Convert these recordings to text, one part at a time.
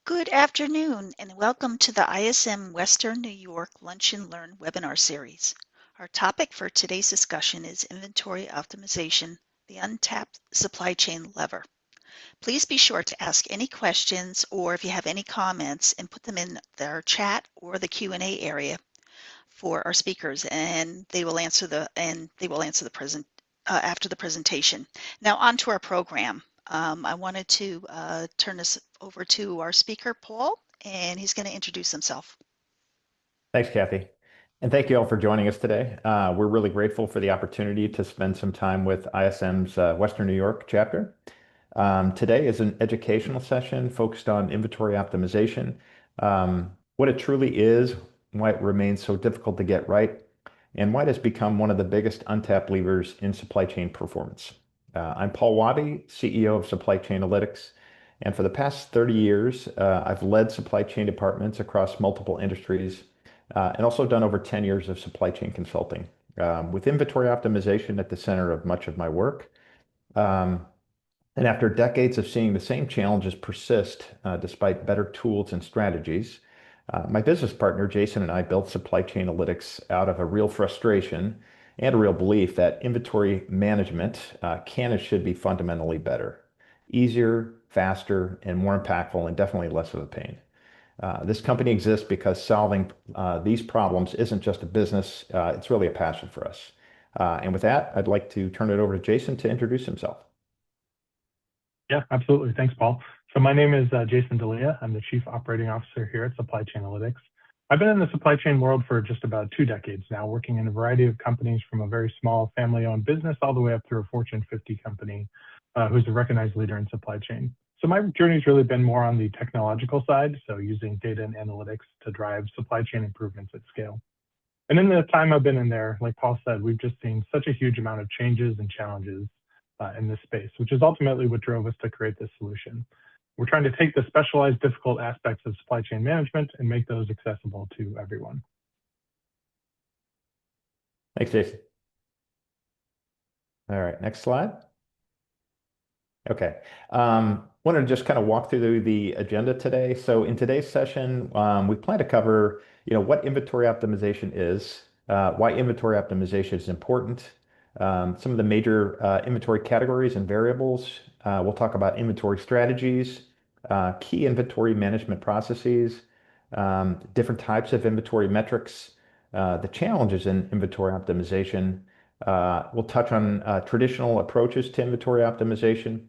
Good afternoon, and welcome to the ISM Western New York Lunch and Learn webinar series. Our topic for today's discussion is inventory optimization, the untapped supply chain lever. Please be sure to ask any questions or if you have any comments and put them in our chat or the Q&A area for our speakers, and they will answer the present after the presentation. Now on to our program. I wanted to turn this over to our speaker, Paul, and he's going to introduce himself. Thanks, Kathy. And thank you all for joining us today. We're really grateful for the opportunity to spend some time with ISM's Western New York chapter. Today is an educational session focused on inventory optimization, what it truly is, why it remains so difficult to get right, and why it has become one of the biggest untapped levers in supply chain performance. I'm Paul Wobbe, CEO of Chainalytics, and for the past 30 years, I've led supply chain departments across multiple industries and also done over 10 years of supply chain consulting, with inventory optimization at the center of much of my work. Um, and after decades of seeing the same challenges persist despite better tools and strategies, my business partner, Jason, and I built Supply Chainalytics out of a real frustration and a real belief that inventory management can and should be fundamentally better, easier, faster, and more impactful, and definitely less of a pain. This company exists because solving these problems isn't just a business, it's really a passion for us. And with that, I'd like to turn it over to Jason to introduce himself. Yeah, absolutely. Thanks, Paul. So my name is Jason D'Elia. I'm the Chief Operating Officer here at Supply Chainalytics. I've been in the supply chain world for just about 2 decades now, working in a variety of companies from a very small family-owned business all the way up through a Fortune 50 company who's a recognized leader in supply chain. So my journey's really been more on the technological side, so using data and analytics to drive supply chain improvements at scale. And in the time I've been in there, like Paul said, we've just seen such a huge amount of changes and challenges in this space, which is ultimately what drove us to create this solution. We're trying to take the specialized, difficult aspects of supply chain management and make those accessible to everyone. Thanks, Jason. All right, next slide. Okay. Wanted to just kind of walk through the agenda today. So in today's session, we plan to cover, what inventory optimization is, why inventory optimization is important, some of the major inventory categories and variables. We'll talk about inventory strategies, key inventory management processes, different types of inventory metrics, the challenges in inventory optimization. We'll touch on traditional approaches to inventory optimization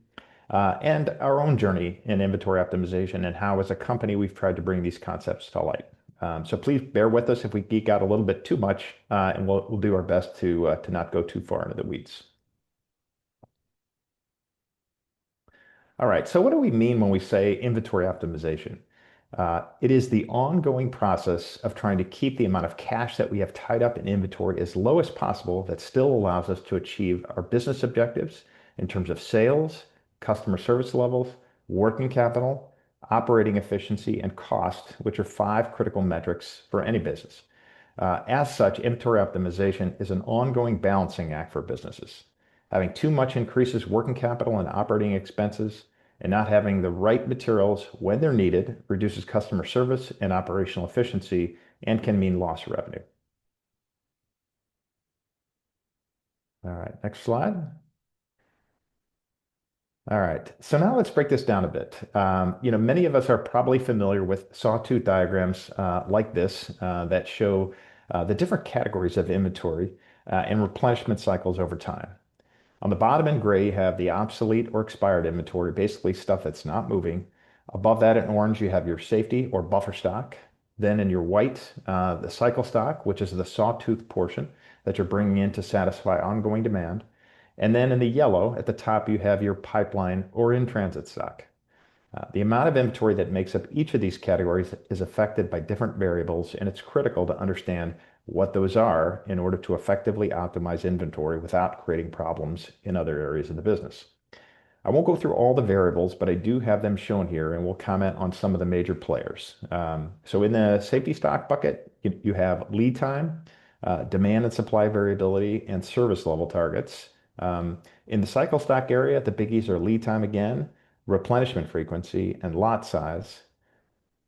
and our own journey in inventory optimization and how, as a company, we've tried to bring these concepts to light. So please bear with us if we geek out a little bit too much, and we'll do our best to not go too far into the weeds. All right, so what do we mean when we say inventory optimization? It is the ongoing process of trying to keep the amount of cash that we have tied up in inventory as low as possible that still allows us to achieve our business objectives in terms of sales, customer service levels, working capital, operating efficiency, and cost, which are 5 critical metrics for any business. As such, inventory optimization is an ongoing balancing act for businesses. Having too much increases working capital and operating expenses, and not having the right materials when they're needed reduces customer service and operational efficiency and can mean loss of revenue. All right, next slide. All right, so now let's break this down a bit. Many of us are probably familiar with sawtooth diagrams like this that show the different categories of inventory and replenishment cycles over time. On the bottom in gray, you have the obsolete or expired inventory, basically stuff that's not moving. Above that in orange, you have your safety or buffer stock. Then in your white, the cycle stock, which is the sawtooth portion that you're bringing in to satisfy ongoing demand. And then in the yellow, at the top, you have your pipeline or in-transit stock. The amount of inventory that makes up each of these categories is affected by different variables, and it's critical to understand what those are in order to effectively optimize inventory without creating problems in other areas of the business. I won't go through all the variables, but I do have them shown here, and we'll comment on some of the major players. So in the safety stock bucket, you have lead time, demand and supply variability, and service level targets. In the cycle stock area, the biggies are lead time again, replenishment frequency, and lot size.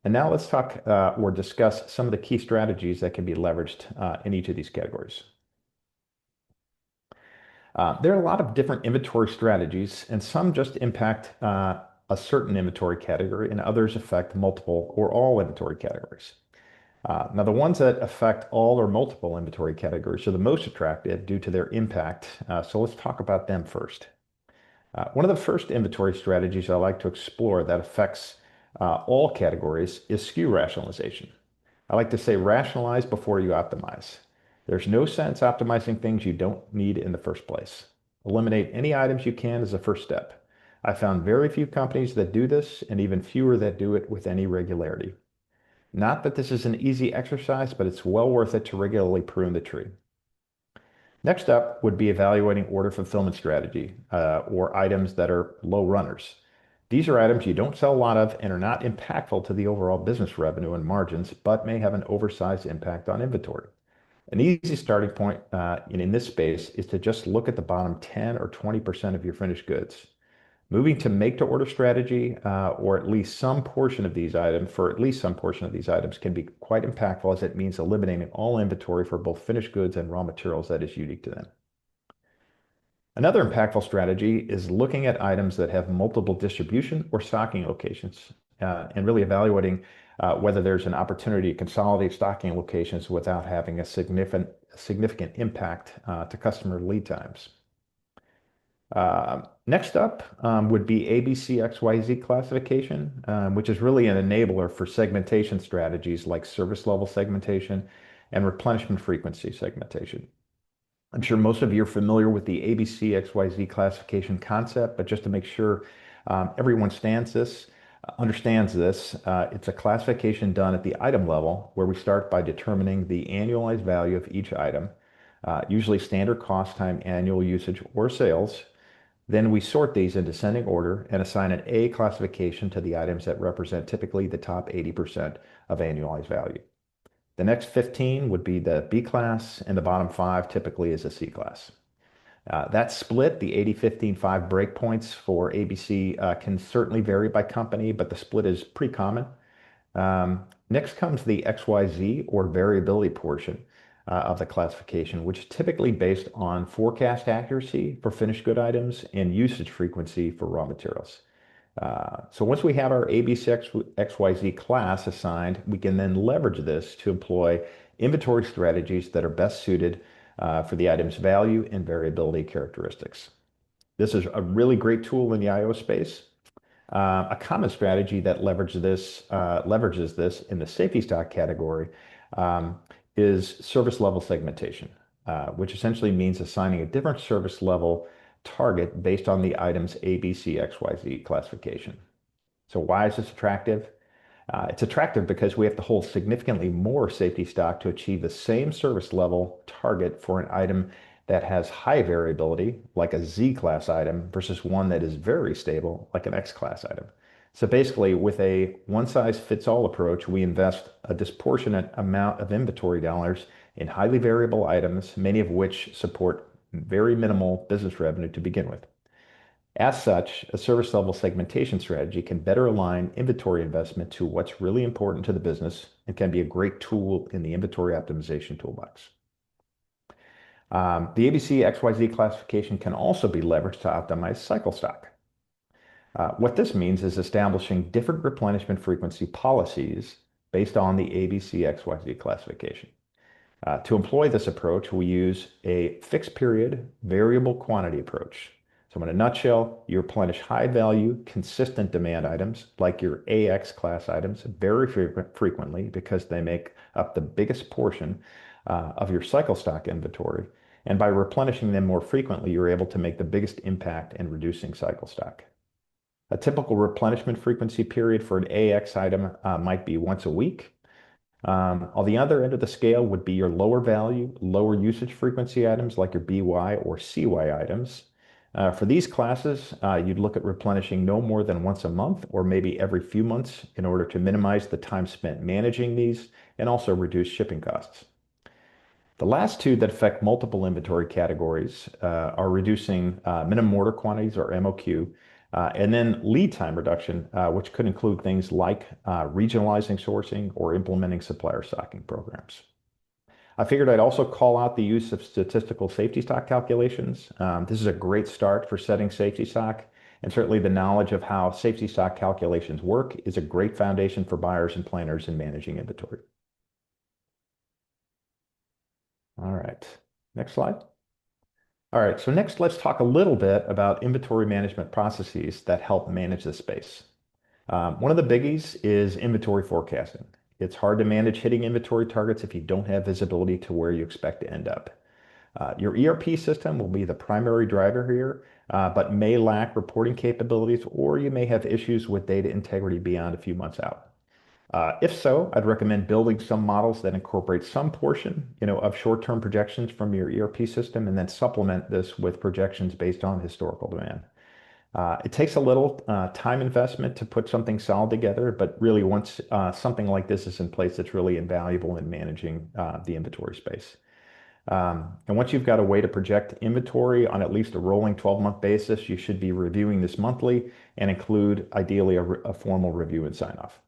And now let's talk or discuss some of the key strategies that can be leveraged in each of these categories. There are a lot of different inventory strategies, and some just impact a certain inventory category, and others affect multiple or all inventory categories. Now, the ones that affect all or multiple inventory categories are the most attractive due to their impact. So let's talk about them first. One of the first inventory strategies I like to explore that affects all categories is SKU rationalization. I like to say rationalize before you optimize. There's no sense optimizing things you don't need in the first place. Eliminate any items you can as a first step. I found very few companies that do this and even fewer that do it with any regularity. Not that this is an easy exercise, but it's well worth it to regularly prune the tree. Next up would be evaluating order fulfillment strategy or items that are low runners. These are items you don't sell a lot of and are not impactful to the overall business revenue and margins, but may have an oversized impact on inventory. An easy starting point in this space is to just look at the bottom 10 or 20% of your finished goods. Moving to make to order strategy or at least some portion of these items for at least some portion of these items can be quite impactful as it means eliminating all inventory for both finished goods and raw materials that is unique to them. Another impactful strategy is looking at items that have multiple distribution or stocking locations and really evaluating whether there's an opportunity to consolidate stocking locations without having a significant impact to customer lead times. Next up would be ABCXYZ classification, which is really an enabler for segmentation strategies like service level segmentation and replenishment frequency segmentation. I'm sure most of you are familiar with the ABCXYZ classification concept, but just to make sure everyone understands this, it's a classification done at the item level where we start by determining the annualized value of each item, usually standard cost time annual usage or sales. Then we sort these in descending order and assign an A classification to the items that represent typically the top 80% of annualized value. The next 15 would be the B class, and the bottom 5 typically is a C class. That split, the 80-15-5 breakpoints for ABC, can certainly vary by company, but the split is pretty common. Next comes the XYZ or variability portion of the classification, which is typically based on forecast accuracy for finished good items and usage frequency for raw materials. So once we have our ABCXYZ class assigned, we can then leverage this to employ inventory strategies that are best suited for the item's value and variability characteristics. This is a really great tool in the IO space. A common strategy that leverages this in the safety stock category is service level segmentation, which essentially means assigning a different service level target based on the item's ABCXYZ classification. So why is this attractive? It's attractive because we have to hold significantly more safety stock to achieve the same service level target for an item that has high variability, like a Z class item, versus one that is very stable, like an X class item. So basically, with a one-size-fits-all approach, we invest a disproportionate amount of inventory dollars in highly variable items, many of which support very minimal business revenue to begin with. As such, a service level segmentation strategy can better align inventory investment to what's really important to the business and can be a great tool in the inventory optimization toolbox. The ABC XYZ classification can also be leveraged to optimize cycle stock. What this means is establishing different replenishment frequency policies based on the ABC XYZ classification. To employ this approach, we use a fixed period, variable quantity approach. So in a nutshell, you replenish high value, consistent demand items like your AX class items very frequently because they make up the biggest portion of your cycle stock inventory. And by replenishing them more frequently, you're able to make the biggest impact in reducing cycle stock. A typical replenishment frequency period for an AX item might be once a week. On the other end of the scale would be your lower value, lower usage frequency items like your BY or CY items. For these classes, you'd look at replenishing no more than once a month or maybe every few months in order to minimize the time spent managing these and also reduce shipping costs. The last two that affect multiple inventory categories are reducing minimum order quantities or MOQ And then lead time reduction, which could include things like regionalizing sourcing or implementing supplier stocking programs. I figured I'd also call out the use of statistical safety stock calculations. This is a great start for setting safety stock, and certainly the knowledge of how safety stock calculations work is a great foundation for buyers and planners in managing inventory. All right, next slide. All right, so next let's talk a little bit about inventory management processes that help manage this space. One of the biggies is inventory forecasting. It's hard to manage hitting inventory targets if you don't have visibility to where you expect to end up. Your ERP system will be the primary driver here, but may lack reporting capabilities, or you may have issues with data integrity beyond a few months out. If so, I'd recommend building some models that incorporate some portion, of short-term projections from your ERP system, and then supplement this with projections based on historical demand. It takes a little time investment to put something solid together, but really once something like this is in place, it's really invaluable in managing the inventory space. And once you've got a way to project inventory on at least a rolling 12-month basis, you should be reviewing this monthly and include ideally a formal review and sign off.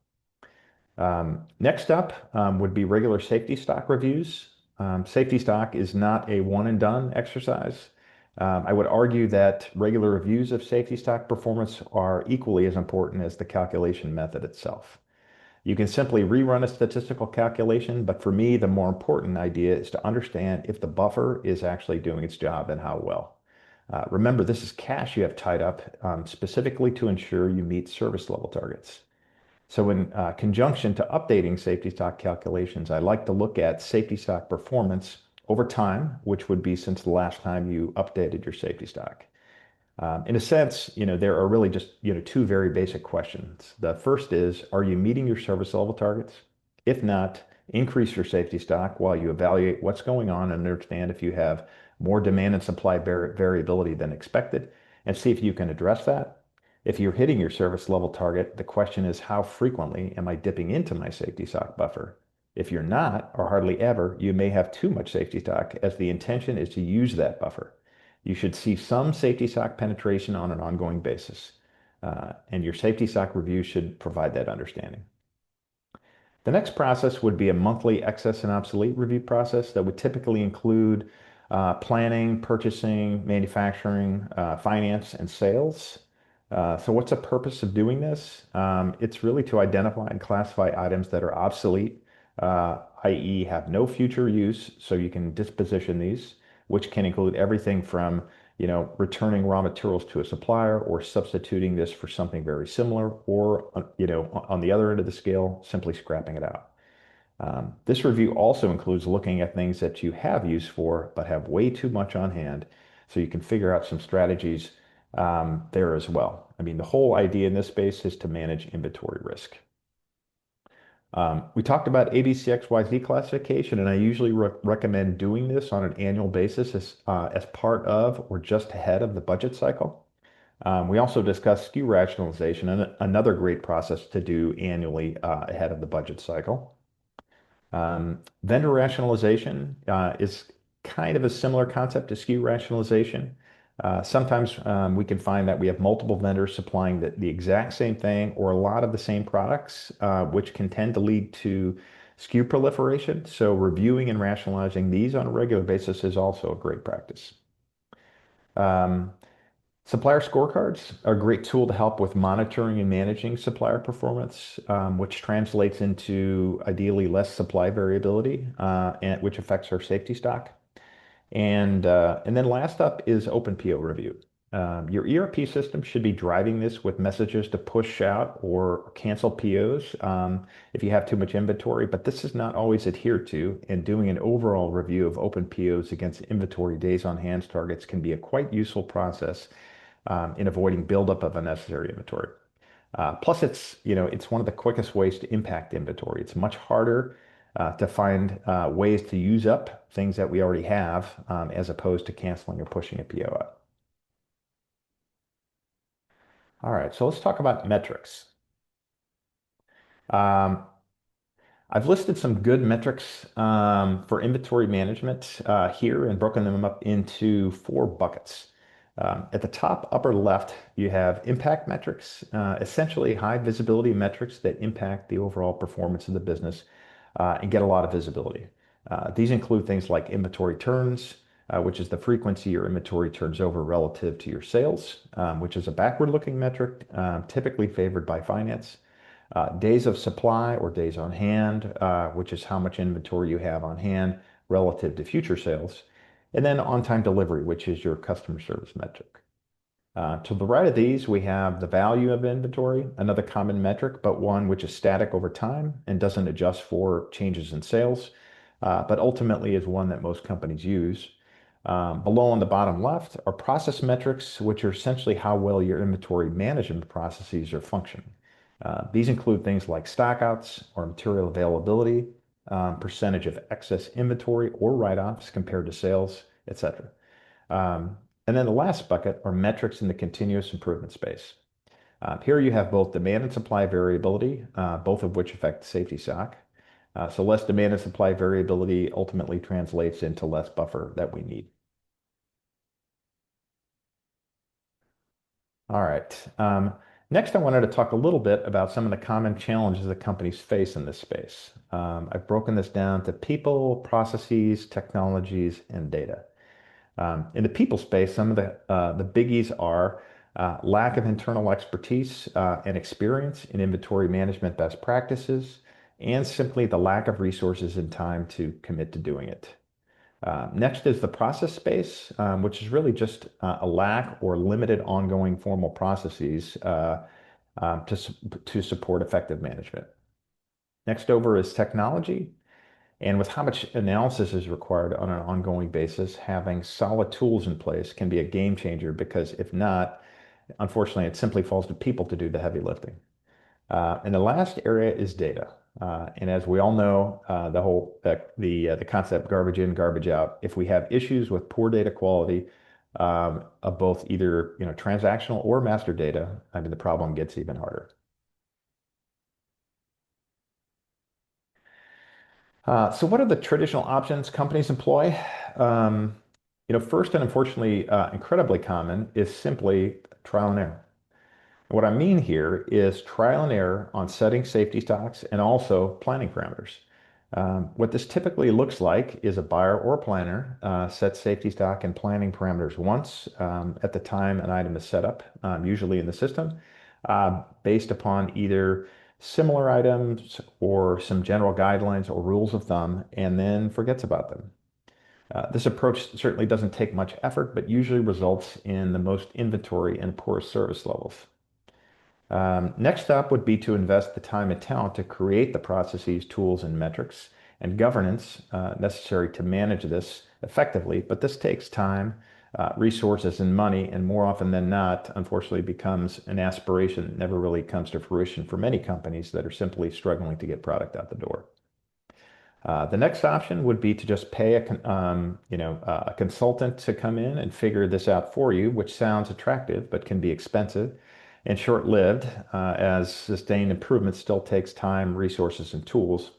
Next up would be regular safety stock reviews. Safety stock is not a one and done exercise. I would argue that regular reviews of safety stock performance are equally as important as the calculation method itself. You can simply rerun a statistical calculation, but for me, the more important idea is to understand if the buffer is actually doing its job and how well. Remember, this is cash you have tied up specifically to ensure you meet service level targets. So in conjunction to updating safety stock calculations, I like to look at safety stock performance over time, which would be since the last time you updated your safety stock. In a sense, there are really just, two very basic questions. The first is, are you meeting your service level targets? If not, increase your safety stock while you evaluate what's going on and understand if you have more demand and supply variability than expected, and see if you can address that. If you're hitting your service level target, the question is, how frequently am I dipping into my safety stock buffer? If you're not, or hardly ever, you may have too much safety stock, as the intention is to use that buffer. You should see some safety stock penetration on an ongoing basis, and your safety stock review should provide that understanding. The next process would be a monthly excess and obsolete review process that would typically include planning, purchasing, manufacturing, finance, and sales. So what's the purpose of doing this? It's really to identify and classify items that are obsolete, i.e. have no future use, so you can disposition these, which can include everything from, returning raw materials to a supplier or substituting this for something very similar, or, on the other end of the scale, simply scrapping it out. This review also includes looking at things that you have use for, but have way too much on hand, so you can figure out some strategies there as well. I mean, the whole idea in this space is to manage inventory risk. We talked about ABCXYZ classification, and I usually recommend doing this on an annual basis as part of or just ahead of the budget cycle. We also discussed SKU rationalization, and another great process to do annually ahead of the budget cycle. Vendor rationalization is kind of a similar concept to SKU rationalization. Sometimes we can find that we have multiple vendors supplying the exact same thing or a lot of the same products, which can tend to lead to SKU proliferation. So reviewing and rationalizing these on a regular basis is also a great practice. Supplier scorecards are a great tool to help with monitoring and managing supplier performance, which translates into ideally less supply variability, and which affects our safety stock. And then last up is open PO review. Your ERP system should be driving this with messages to push out or cancel POs if you have too much inventory, but this is not always adhered to, and doing an overall review of open POs against inventory days on hand targets can be a quite useful process in avoiding buildup of unnecessary inventory. Plus, it's one of the quickest ways to impact inventory. It's much harder to find ways to use up things that we already have as opposed to canceling or pushing a PO out. All right, so let's talk about metrics. Um, I've listed some good metrics for inventory management here and broken them up into 4 buckets. At the top upper left, you have impact metrics, essentially high visibility metrics that impact the overall performance of the business and get a lot of visibility. These include things like inventory turns, which is the frequency your inventory turns over relative to your sales, which is a backward-looking metric, typically favored by finance. Days of supply or days on hand, which is how much inventory you have on hand relative to future sales. And then on-time delivery, which is your customer service metric. To the right of these, we have the value of inventory, another common metric, but one which is static over time and doesn't adjust for changes in sales, but ultimately is one that most companies use. Below on the bottom left are process metrics, which are essentially how well your inventory management processes are functioning. These include things like stockouts or material availability, percentage of excess inventory or write-offs compared to sales, etc. And then the last bucket are metrics in the continuous improvement space. Here you have both demand and supply variability, both of which affect safety stock. So less demand and supply variability ultimately translates into less buffer that we need. All right. Next, I wanted to talk a little bit about some of the common challenges that companies face in this space. I've broken this down to people, processes, technologies, and data. In the people space, some of the biggies are lack of internal expertise and experience in inventory management best practices, and simply the lack of resources and time to commit to doing it. Next is the process space, which is really just a lack or limited ongoing formal processes to support effective management. Next over is technology. And with how much analysis is required on an ongoing basis, having solid tools in place can be a game changer because if not, unfortunately, it simply falls to people to do the heavy lifting. And the last area is data. And as we all know, the concept garbage in, garbage out. If we have issues with poor data quality of both either transactional or master data, I mean the problem gets even harder. So what are the traditional options companies employ? Um, First and unfortunately, incredibly common is simply trial and error. What I mean here is trial and error on setting safety stocks and also planning parameters. What this typically looks like is a buyer or planner sets safety stock and planning parameters once at the time an item is set up, usually in the system, based upon either similar items or some general guidelines or rules of thumb, and then forgets about them. This approach certainly doesn't take much effort, but usually results in the most inventory and poorest service levels. Next up would be to invest the time and talent to create the processes, tools, and metrics and governance necessary to manage this effectively. But this takes time, resources, and money, and more often than not, unfortunately, becomes an aspiration that never really comes to fruition for many companies that are simply struggling to get product out the door. The next option would be to just pay a consultant to come in and figure this out for you, which sounds attractive but can be expensive and short-lived, as sustained improvement still takes time, resources, and tools.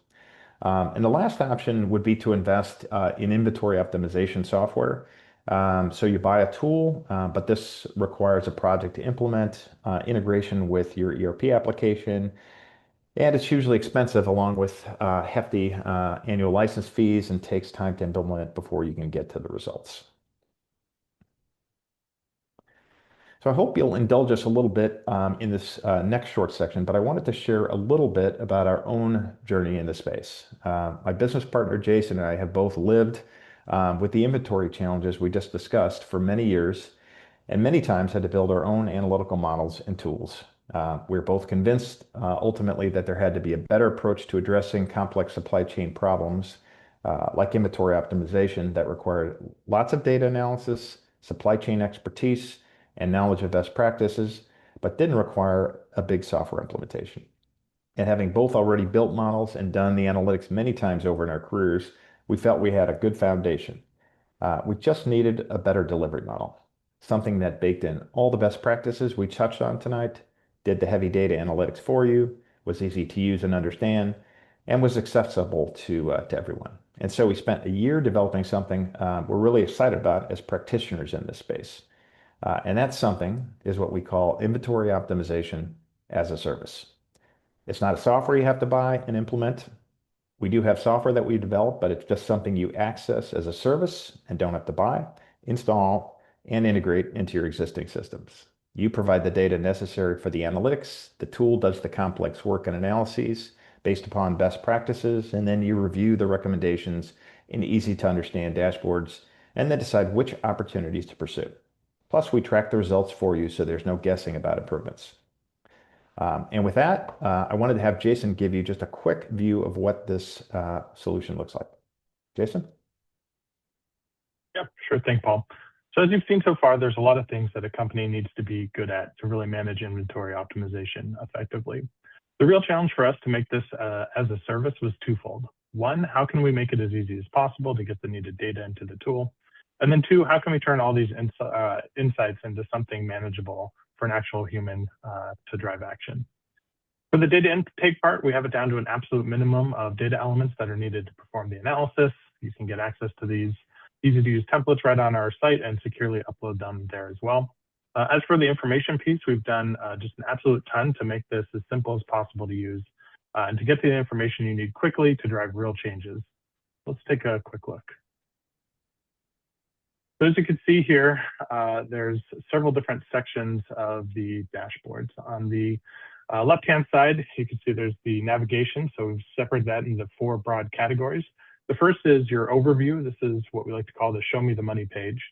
And the last option would be to invest in inventory optimization software. So you buy a tool, but this requires a project to implement, integration with your ERP application, and it's usually expensive along with hefty annual license fees and takes time to implement before you can get to the results. So I hope you'll indulge us a little bit in this next short section, but I wanted to share a little bit about our own journey in the space. My business partner, Jason, and I have both lived with the inventory challenges we just discussed for many years, and many times had to build our own analytical models and tools. We're both convinced ultimately that there had to be a better approach to addressing complex supply chain problems like inventory optimization that required lots of data analysis, supply chain expertise, and knowledge of best practices, but didn't require a big software implementation. And having both already built models and done the analytics many times over in our careers, we felt we had a good foundation. We just needed a better delivery model, something that baked in all the best practices we touched on tonight, did the heavy data analytics for you, was easy to use and understand, and was accessible to everyone. And so we spent a year developing something we're really excited about as practitioners in this space. And that something is what we call inventory optimization as a service. It's not a software you have to buy and implement. We do have software that we develop, but it's just something you access as a service and don't have to buy, install, and integrate into your existing systems. You provide the data necessary for the analytics. The tool does the complex work and analyses based upon best practices, and then you review the recommendations in easy to understand dashboards and then decide which opportunities to pursue. Plus, we track the results for you so there's no guessing about improvements. And with that, I wanted to have Jason give you just a quick view of what this solution looks like. Jason? Yep, sure thing, Paul. So as you've seen so far, there's a lot of things that a company needs to be good at to really manage inventory optimization effectively. The real challenge for us to make this as a service was twofold. One, how can we make it as easy as possible to get the needed data into the tool? And then two, how can we turn all these insights into something manageable for an actual human to drive action? For the data intake part, we have it down to an absolute minimum of data elements that are needed to perform the analysis. You can get access to these easy-to-use templates right on our site and securely upload them there as well. As for the information piece, we've done just an absolute ton to make this as simple as possible to use and to get the information you need quickly to drive real changes. Let's take a quick look. So as you can see here, there's several different sections of the dashboards. On the left-hand side, you can see there's the navigation. So we've separated that into 4 broad categories. The first is your overview. This is what we like to call the show me the money page.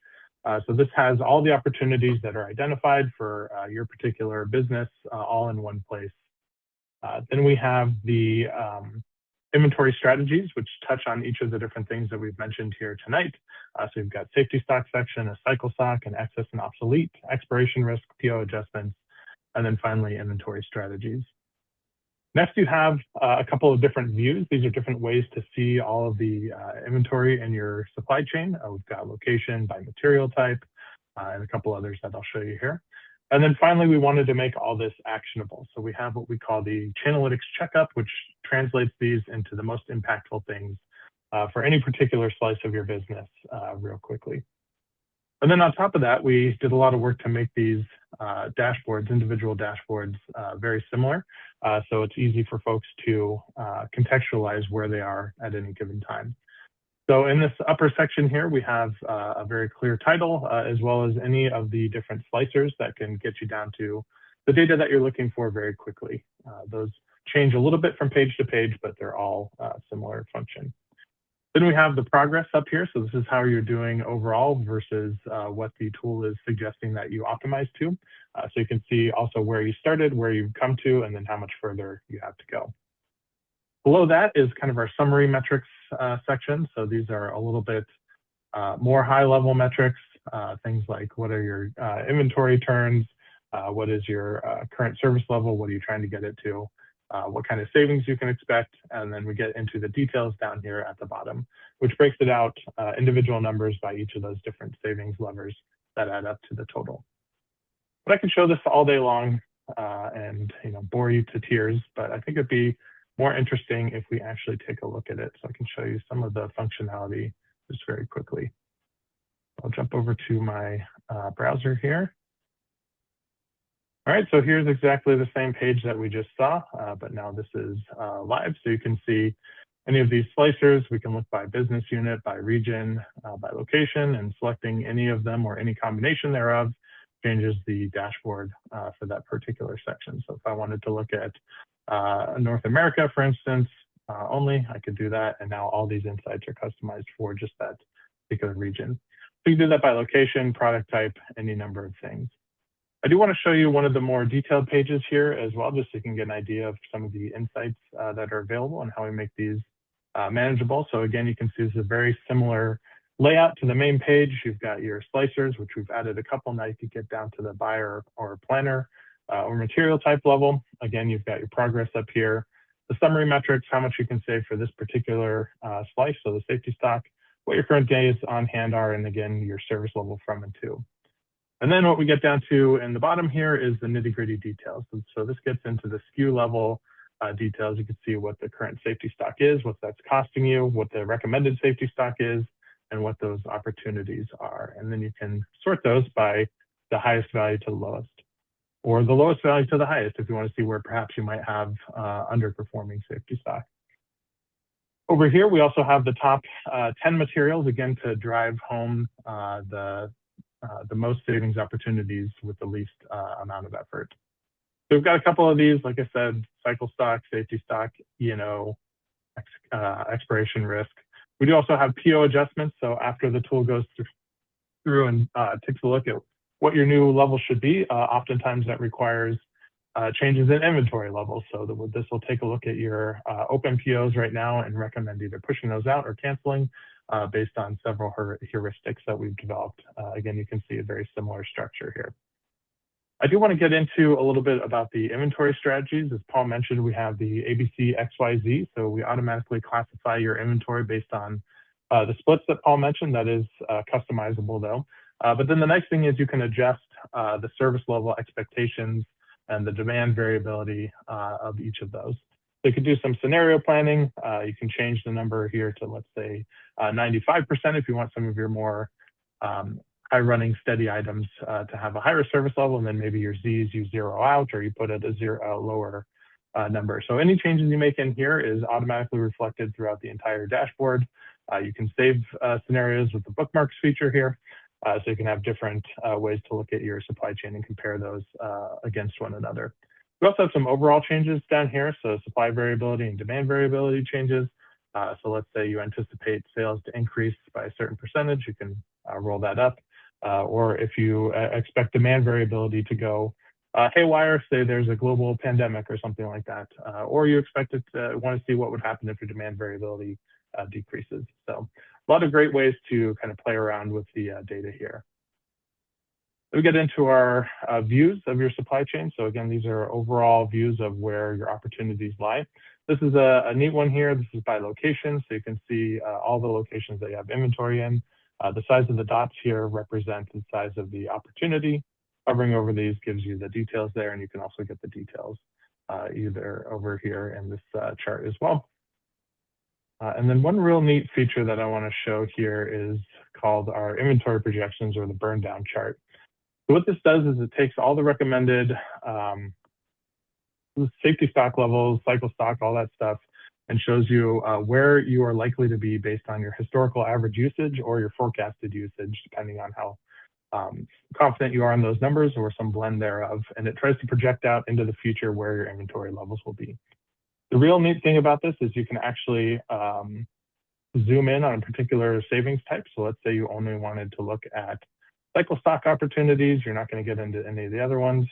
So this has all the opportunities that are identified for your particular business all in one place. Then we have the inventory strategies, which touch on each of the different things that we've mentioned here tonight. So we've got safety stock section, a cycle stock, an excess and obsolete, expiration risk, PO adjustments, and then finally inventory strategies. Next, you have a couple of different views. These are different ways to see all of the inventory in your supply chain. We've got location by material type and a couple others that I'll show you here. And then finally, we wanted to make all this actionable. So we have what we call the Chainalytics checkup, which translates these into the most impactful things for any particular slice of your business real quickly. And then on top of that, we did a lot of work to make these dashboards, individual dashboards, very similar. So it's easy for folks to contextualize where they are at any given time. So in this upper section here, we have a very clear title, as well as any of the different slicers that can get you down to the data that you're looking for very quickly. Those change a little bit from page to page, but they're all similar function. Then we have the progress up here. So this is how you're doing overall versus what the tool is suggesting that you optimize to. So you can see also where you started, where you've come to, and then how much further you have to go. Below that is kind of our summary metrics section. So these are a little bit more high-level metrics, things like what are your inventory turns, what is your current service level, what are you trying to get it to, what kind of savings you can expect, and then we get into the details down here at the bottom, which breaks it out individual numbers by each of those different savings levers that add up to the total. But I can show this all day long and bore you to tears, but I think it'd be more interesting if we actually take a look at it. So I can show you some of the functionality just very quickly. I'll jump over to my browser here. All right, so here's exactly the same page that we just saw, but now this is live. So you can see any of these slicers. We can look by business unit, by region, by location, and selecting any of them or any combination thereof changes the dashboard for that particular section. So if I wanted to look at North America, for instance, only, I could do that. And now all these insights are customized for just that particular region. So you can do that by location, product type, any number of things. I do want to show you one of the more detailed pages here as well, just so you can get an idea of some of the insights that are available and how we make these manageable. So again, you can see this is a very similar layout to the main page. You've got your slicers, which we've added a couple. Now you can get down to the buyer or planner or material type level. Again, you've got your progress up here, the summary metrics, how much you can save for this particular slice, so the safety stock, what your current days on hand are, and again, your service level from and to. And then what we get down to in the bottom here is the nitty-gritty details. And so this gets into the SKU level details. You can see what the current safety stock is, what that's costing you, what the recommended safety stock is, and what those opportunities are. And then you can sort those by the highest value to the lowest, or the lowest value to the highest if you want to see where perhaps you might have underperforming safety stock. Over here, we also have the top 10 materials, again, to drive home the most savings opportunities with the least amount of effort. So we've got a couple of these, like I said, cycle stock, safety stock, E&O, expiration risk. We do also have PO adjustments. So after the tool goes through and takes a look at what your new level should be, oftentimes that requires changes in inventory levels. So this will take a look at your open POs right now and recommend either pushing those out or canceling based on several heuristics that we've developed. Again, you can see a very similar structure here. I do want to get into a little bit about the inventory strategies. As Paul mentioned, we have the ABC XYZ. So we automatically classify your inventory based on the splits that Paul mentioned. That is customizable though. But then the nice thing is you can adjust the service level expectations and the demand variability of each of those. So you can do some scenario planning. You can change the number here to, let's say, 95% if you want some of your more high running steady items to have a higher service level, and then maybe your Z's you zero out or you put it a lower number. So any changes you make in here is automatically reflected throughout the entire dashboard. You can save scenarios with the bookmarks feature here. So you can have different ways to look at your supply chain and compare those against one another. We also have some overall changes down here. So supply variability and demand variability changes. So let's say you anticipate sales to increase by a certain percentage, you can roll that up. Or if you expect demand variability to go haywire, say there's a global pandemic or something like that, or you expect it to want to see what would happen if your demand variability decreases. So a lot of great ways to kind of play around with the data here. We get into our views of your supply chain. So again, these are overall views of where your opportunities lie. This is a neat one here. This is by location. So you can see all the locations that you have inventory in. The size of the dots here represent the size of the opportunity. Hovering over these gives you the details there, and you can also get the details either over here in this chart as well. And then one real neat feature that I want to show here is called our inventory projections, or the burn down chart. So what this does is it takes all the recommended safety stock levels, cycle stock, all that stuff, and shows you where you are likely to be based on your historical average usage or your forecasted usage, depending on how confident you are in those numbers or some blend thereof. And it tries to project out into the future where your inventory levels will be. The real neat thing about this is you can actually zoom in on a particular savings type. So let's say you only wanted to look at cycle stock opportunities. You're not going to get into any of the other ones.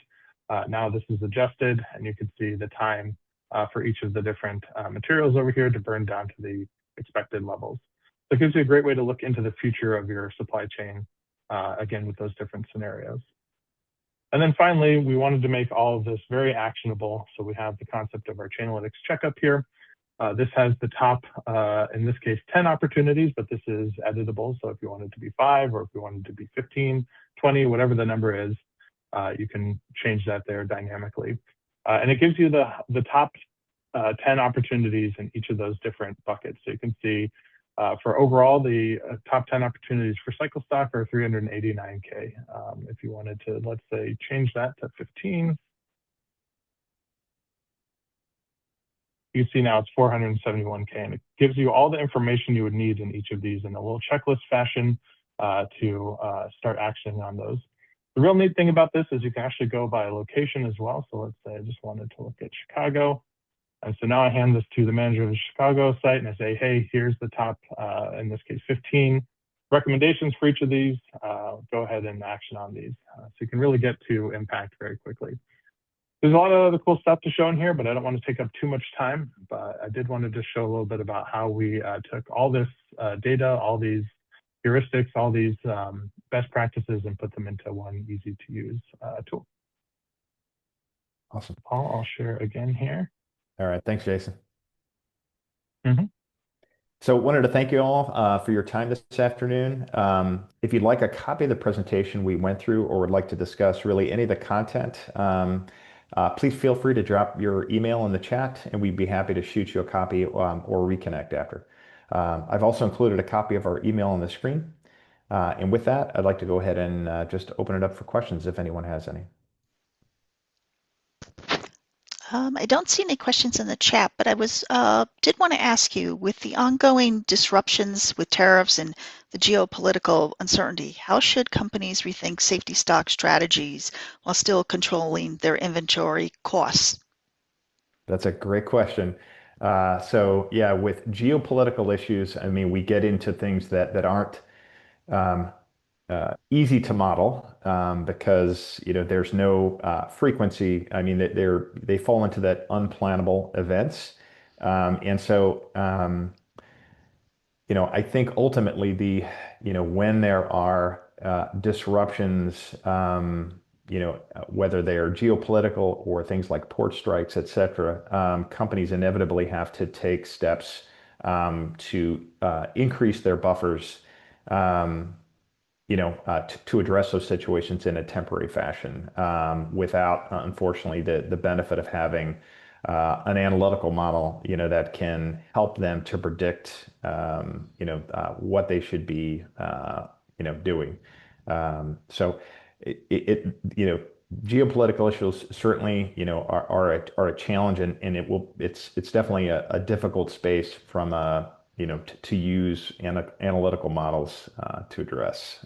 Now this is adjusted, and you can see the time for each of the different materials over here to burn down to the expected levels. So it gives you a great way to look into the future of your supply chain, again, with those different scenarios. And then finally, we wanted to make all of this very actionable. So we have the concept of our Chainalytics checkup here. This has the top, in this case, 10 opportunities, but this is editable. So if you want it to be 5, or if you want it to be 15, 20, whatever the number is, you can change that there dynamically. And it gives you the top 10 opportunities in each of those different buckets. So you can see for overall, the top 10 opportunities for cycle stock are 389K. If you wanted to, let's say, change that to 15, you see now it's 471K, and it gives you all the information you would need in each of these in a little checklist fashion to start actioning on those. The real neat thing about this is you can actually go by location as well. So let's say I just wanted to look at Chicago. And so now I hand this to the manager of the Chicago site and I say, hey, here's the top, in this case, 15 recommendations for each of these. Go ahead and action on these. So you can really get to impact very quickly. There's a lot of other cool stuff to show in here, but I don't want to take up too much time. But I did want to just show a little bit about how we took all this data, all these heuristics, all these best practices, and put them into one easy to use tool. Awesome. Paul, I'll share again here. All right. Thanks, Jason. Mm-hmm. So wanted to thank you all for your time this afternoon. If you'd like a copy of the presentation we went through or would like to discuss really any of the content, please feel free to drop your email in the chat and we'd be happy to shoot you a copy or reconnect after. I've also included a copy of our email on the screen. And with that, I'd like to go ahead and just open it up for questions if anyone has any. I don't see any questions in the chat, but I did want to ask you, with the ongoing disruptions with tariffs and the geopolitical uncertainty, how should companies rethink safety stock strategies while still controlling their inventory costs? That's a great question. So yeah, with geopolitical issues, I mean, we get into things that aren't um, easy to model because there's no frequency. I mean, they fall into that unplannable events, and so I think ultimately when there are disruptions, whether they are geopolitical or things like port strikes, et cetera, companies inevitably have to take steps to increase their buffers. Um, to address those situations in a temporary fashion without, unfortunately, the benefit of having an analytical model, that can help them to predict, what they should be, doing. So geopolitical issues certainly, are a challenge, and it's definitely a difficult space from a to use analytical models to address.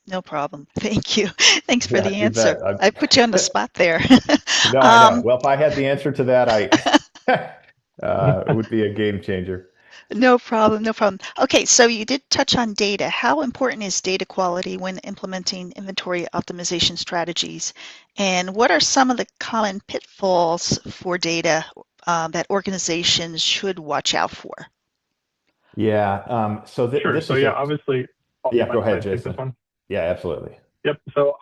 No problem. Thank you. Thanks for Yeah, the you answer. bet. I put you on the spot there. No, I know. um, Well, if I had the answer to that, it would be a game changer. no problem. No problem. Okay, so you did touch on data. How important is data quality when implementing inventory optimization strategies? And what are some of the common pitfalls for data that organizations should watch out for? Yeah. So Sure. this So is yeah, a obviously, oh, yeah. Go mind if I ahead, take this Jason. one? Yeah, absolutely. Yep. So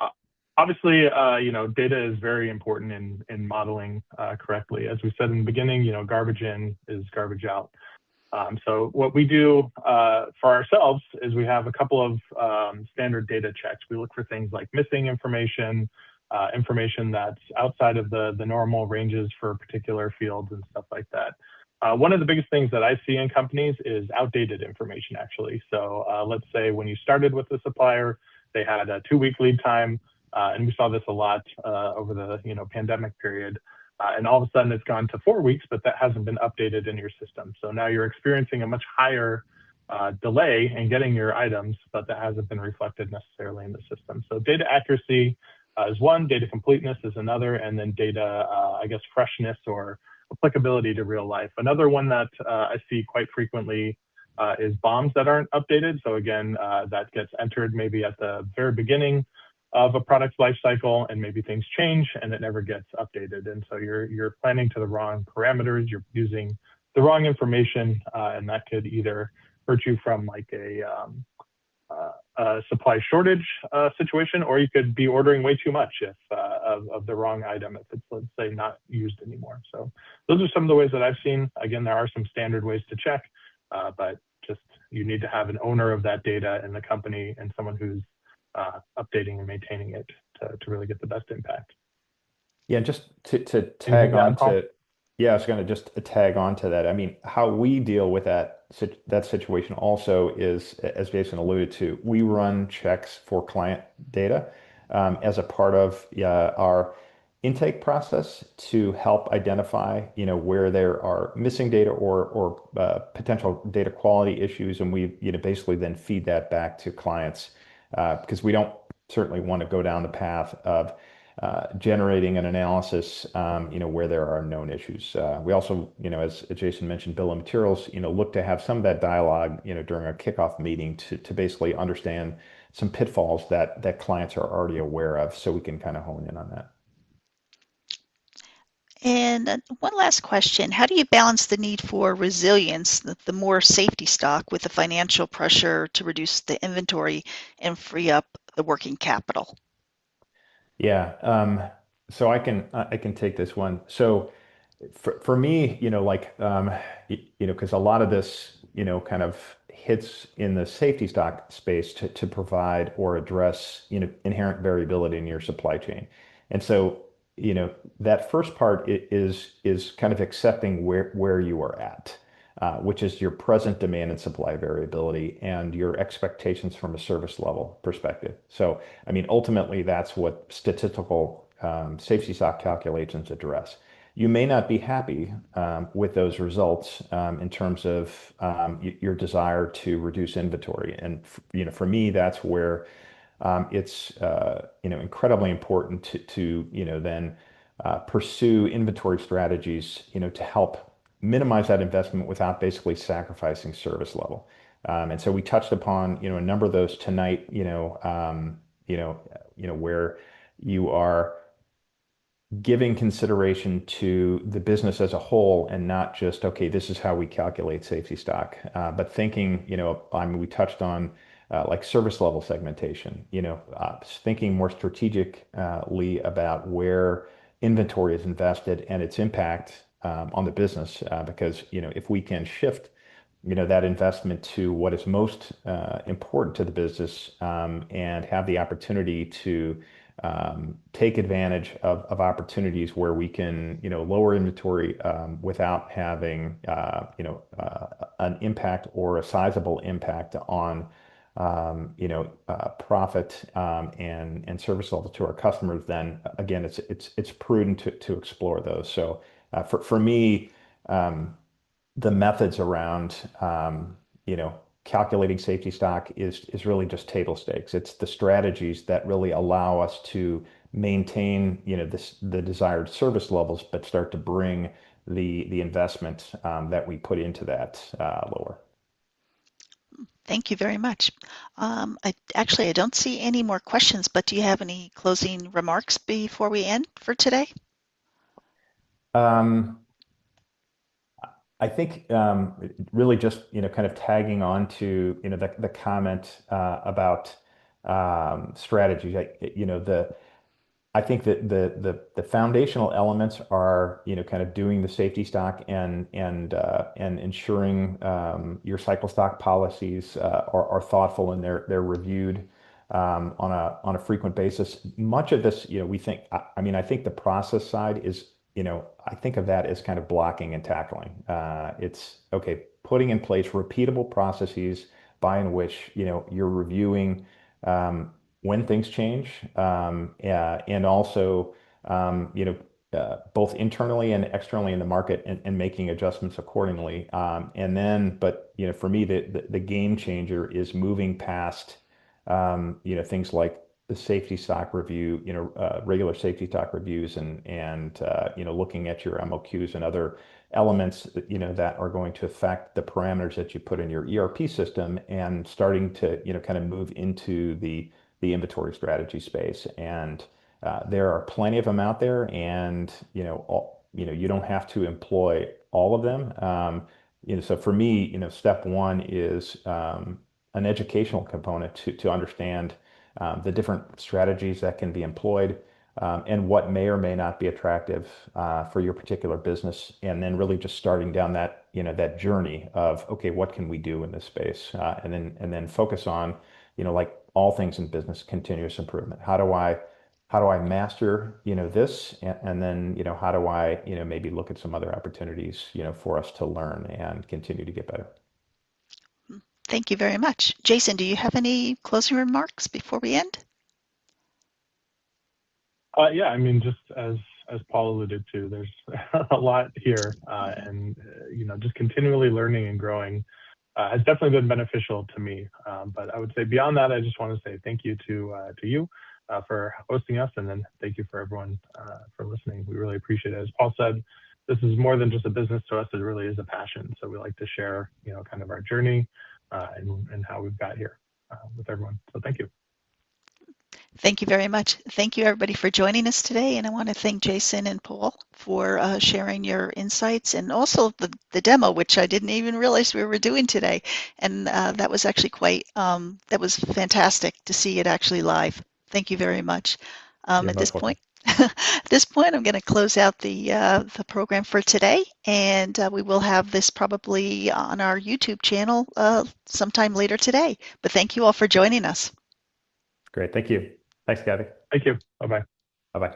obviously, data is very important in modeling correctly. As we said in the beginning, garbage in is garbage out. So what we do for ourselves is we have a couple of standard data checks. We look for things like missing information, information that's outside of the normal ranges for particular fields and stuff like that. One of the biggest things that I see in companies is outdated information, actually. So let's say when you started with the supplier, they had a 2-week lead time, and we saw this a lot over the pandemic period. And all of a sudden it's gone to 4 weeks, but that hasn't been updated in your system. So now you're experiencing a much higher delay in getting your items, but that hasn't been reflected necessarily in the system. So data accuracy is one, data completeness is another, and then data, freshness or applicability to real life. Another one that I see quite frequently is bombs that aren't updated. So again, that gets entered maybe at the very beginning of a product's life cycle, and maybe things change and it never gets updated. And so you're planning to the wrong parameters, you're using the wrong information, and that could either hurt you from like a supply shortage situation, or you could be ordering way too much if of the wrong item if it's, let's say, not used anymore. So those are some of the ways that I've seen. Again, there are some standard ways to check, but just you need to have an owner of that data in the company and someone who's updating and maintaining it to really get the best impact. Yeah, just to Anything tag to on add, Paul? to, yeah, I was going to just tag on to that. I mean, how we deal with that situation also is, as Jason alluded to, we run checks for client data as a part of our intake process to help identify, where there are missing data or potential data quality issues, and we, basically then feed that back to clients because we don't certainly want to go down the path of generating an analysis, where there are known issues. We also, as Jason mentioned, bill of materials, look to have some of that dialogue, during our kickoff meeting to basically understand some pitfalls that clients are already aware of, so we can kind of hone in on that. And one last question. How do you balance the need for resilience, the more safety stock, with the financial pressure to reduce the inventory and free up the working capital? Yeah. So I can take this one. So for me, because a lot of this, kind of hits in the safety stock space to provide or address, inherent variability in your supply chain. And so, that first part is kind of accepting where you are at. which is your present demand and supply variability and your expectations from a service level perspective. So, I mean, ultimately, that's what statistical safety stock calculations address. You may not be happy with those results in terms of your desire to reduce inventory. And for me, that's where it's incredibly important to then pursue inventory strategies to help minimize that investment without basically sacrificing service level. And so we touched upon a number of those tonight. Where you are giving consideration to the business as a whole and not just, okay, this is how we calculate safety stock, but thinking, I mean, we touched on like service level segmentation, thinking more strategically about where inventory is invested and its impact on the business. Because, if we can shift, that investment to what is most important to the business and have the opportunity to take advantage of opportunities where we can, lower inventory without having, an impact or a sizable impact on, profit and service level to our customers. Then again, it's prudent to explore those. So for me, the methods around, calculating safety stock is really just table stakes. It's the strategies that really allow us to maintain, the desired service levels, but start to bring the investment that we put into that lower. Thank you very much. I don't see any more questions, but do you have any closing remarks before we end for today? Um, I think really just kind of tagging on to the comment about strategies. I think that the foundational elements are kind of doing the safety stock and ensuring your cycle stock policies are thoughtful and they're reviewed on a frequent basis. Much of this, we think. I mean, I think the process side is, I think of that as kind of blocking and tackling. It's okay, putting in place repeatable processes by in which you're reviewing. When things change, and also both internally and externally in the market, and making adjustments accordingly. And then, but for me, the game changer is moving past things like the safety stock review, regular safety stock reviews, and looking at your MOQs and other elements that are going to affect the parameters that you put in your ERP system, and starting to kind of move into the inventory strategy space. And there are plenty of them out there, and you don't have to employ all of them. So for me, step one is an educational component to understand the different strategies that can be employed, and what may or may not be attractive for your particular business, and then really just starting down that journey of, okay, what can we do in this space, and then focus on, like all things in business, continuous improvement. How do I master this, and then how do I maybe look at some other opportunities for us to learn and continue to get better. Thank you very much. Jason, do you have any closing remarks before we end? Yeah, I mean, just as Paul alluded to, there's a lot here, and just continually learning and growing has definitely been beneficial to me. But I would say beyond that, I just want to say thank you to you for hosting us, and then thank you for everyone for listening. We really appreciate it. As Paul said, this is more than just a business to us; it really is a passion. So we like to share, kind of our journey and how we've got here with everyone. So thank you. Thank you very much. Thank you, everybody, for joining us today. And I want to thank Jason and Paul for sharing your insights, and also the demo, which I didn't even realize we were doing today. And that was actually that was fantastic to see it actually live. Thank you very much. You're At this most welcome. point, at this point, I'm going to close out the program for today, and we will have this probably on our YouTube channel sometime later today. But thank you all for joining us. Great. Thank you. Thanks, Kathy. Thank you. Bye bye.